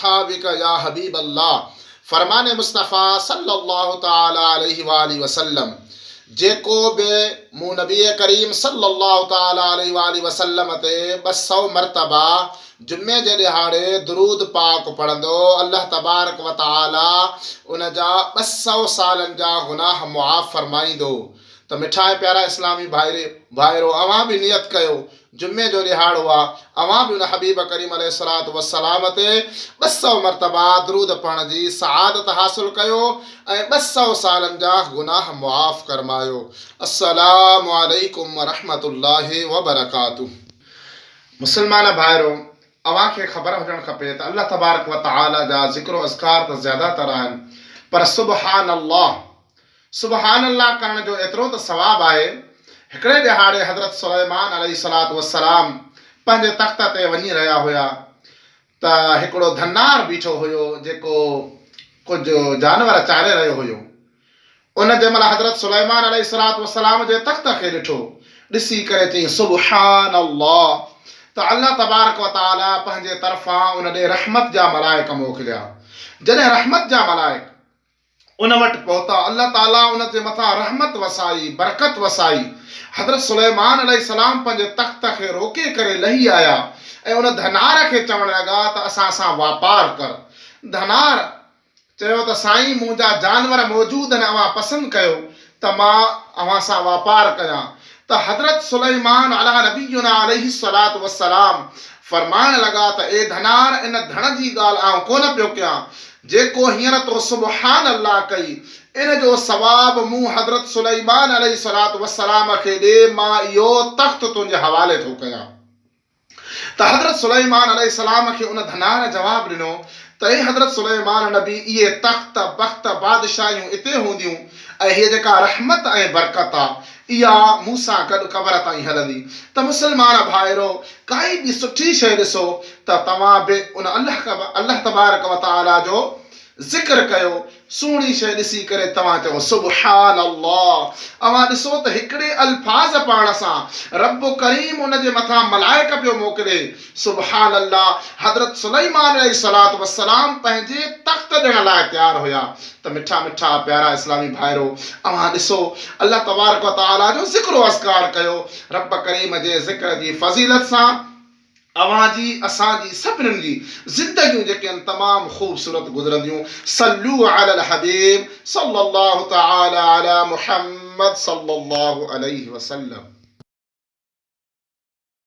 खाबिक या हबीब अल्लाह, फरमान मुस्तफ़ा सल्लल्लाहु ताला अलैहि वालैहि वसल्लम, जेको बि मूं नबी करीम सल्लल्लाहु ताला अलैहि वालैहि वसल्लम ते 200 मरतबा जुमे जे ॾिहाड़े दुरूद पाक पढ़ंदो, अल्लाह तबारक व ताला उन जा 200 सालनि जा गुनाह मुआफ़ फरमाईंदो। त मिठा ऐं प्यारा इस्लामी भाइरो, अवां बि नियत कयो, जुमे जो ॾिहाड़ो आहे, अवां बि उन हबीब करीम अलैहिस्सलातु वस्सलाम ते 200 मरतबा दुरूद पढ़ण जी सआदत हासिल कयो ऐं 200 सालनि जा गुनाह मुआफ़ फरमायो। अस्सलामु अलैकुम व रहमतुल्लाहि व बरकातुहू। मुसलमान भाइरो, अवां खे ख़बर हुजणु खपे त अल्लाह तबारक व ताला जा ज़िक्र अज़कार त ज़्यादातर आहिनि, पर सुबहान अल्लाह करण जो एतिरो त सवाब आहे। हिकिड़े ॾिहाड़े हज़रत सुलेमान अलैहिस्सलातु वस्सलाम पंहिंजे तख़्त ते वञी रहिया हुया त हिकिड़ो धन्नार बीठो हुयो जेको कुझु जानवर चारे रहियो हुयो। उन जंहिं महिल हज़रत सुलेमान अलैहिस्सलातु वस्सलाम जे तख़्त खे ॾिसी करे चई सुबहान अल्लाह, त अल्लाह तबारक व ताला पंहिंजे तरफ़ां उन ॾे रहमत जा मलाइक मोकिलिया। जॾहिं रहमत जा मलाइक उन वटि पहुता, अल्लाह ताला उन जे मथां रहमत वसाई, बरकत वसाई। हज़रत सुलेमान अलैहिस्सलाम पंहिंजे तख़्त खे रोके करे लही आया ऐं उन धनार खे चवण लॻा त असां सां वापार कर। धनार चयो त साईं, मुंहिंजा जानवर मौजूद आहिनि, अवां पसंदि कयो त मां अवां सां वापार कयां। त हज़रत सुलेमान अला नबीयुना अलैहिस्सलातु वस्सलाम फरमाइण लॻा त ए धनार, इन धन जी ॻाल्हि आउं कोन पियो कयां, जेको हींअर तो सुबहान अल्लाह कई, इन जो सवाब मूं हज़रत सुलेमान अलैहिस्सलातु वस्सलाम खे ॾे, मां इहो तख़्त तुंहिंजे हवाले थो कयां। त हज़रत सुलेमान अलैहिस्सलाम खे उन धनार जवाब ॾिनो त ए हज़रत सुलेमान नबी, इहे तख़्त बख़्त बादशाहियूं इते हूंदियूं ऐं हीअ जेका रहमत ऐं बरकत आहे इहा मूंसां गॾु क़बर ताईं हलंदी। त मुसलमान भाइरो, काई बि सुठी शइ ॾिसो त तव्हां बि उन अल्लाह तबारक व ताला जो ज़िक्र कयो। सुहिणी शइ ॾिसी करे तव्हां चओ सुबहान अल्लाह। अवां ॾिसो त हिकिड़े अल्फाज़ पाण सां रब करीम उन जे मथां मलाइक पियो मोकिले। सुबहान अल्लाह। हज़रत सुलेमान अलैहिस्सलातु वस्सलाम पंहिंजे तख़्त ॾियण लाइ तयारु हुया। त मिठा मिठा प्यारा इस्लामी भाइरो, अवां ॾिसो अल्लाह तबारक व ताला जो ज़िक्र अज़कार कयो। रब करीम जे ज़िक्र जी फज़ीलत सां अवां जी, असांजी सभिनीनि जी ज़िंदगियूं जेके आहिनि तमामु ख़ूबसूरत गुज़रंदियूं। सल्लू अलल हबीब सल्लल्लाहु तआला अला मुहम्मद सल्लल्लाहु अलैहि वसल्लम।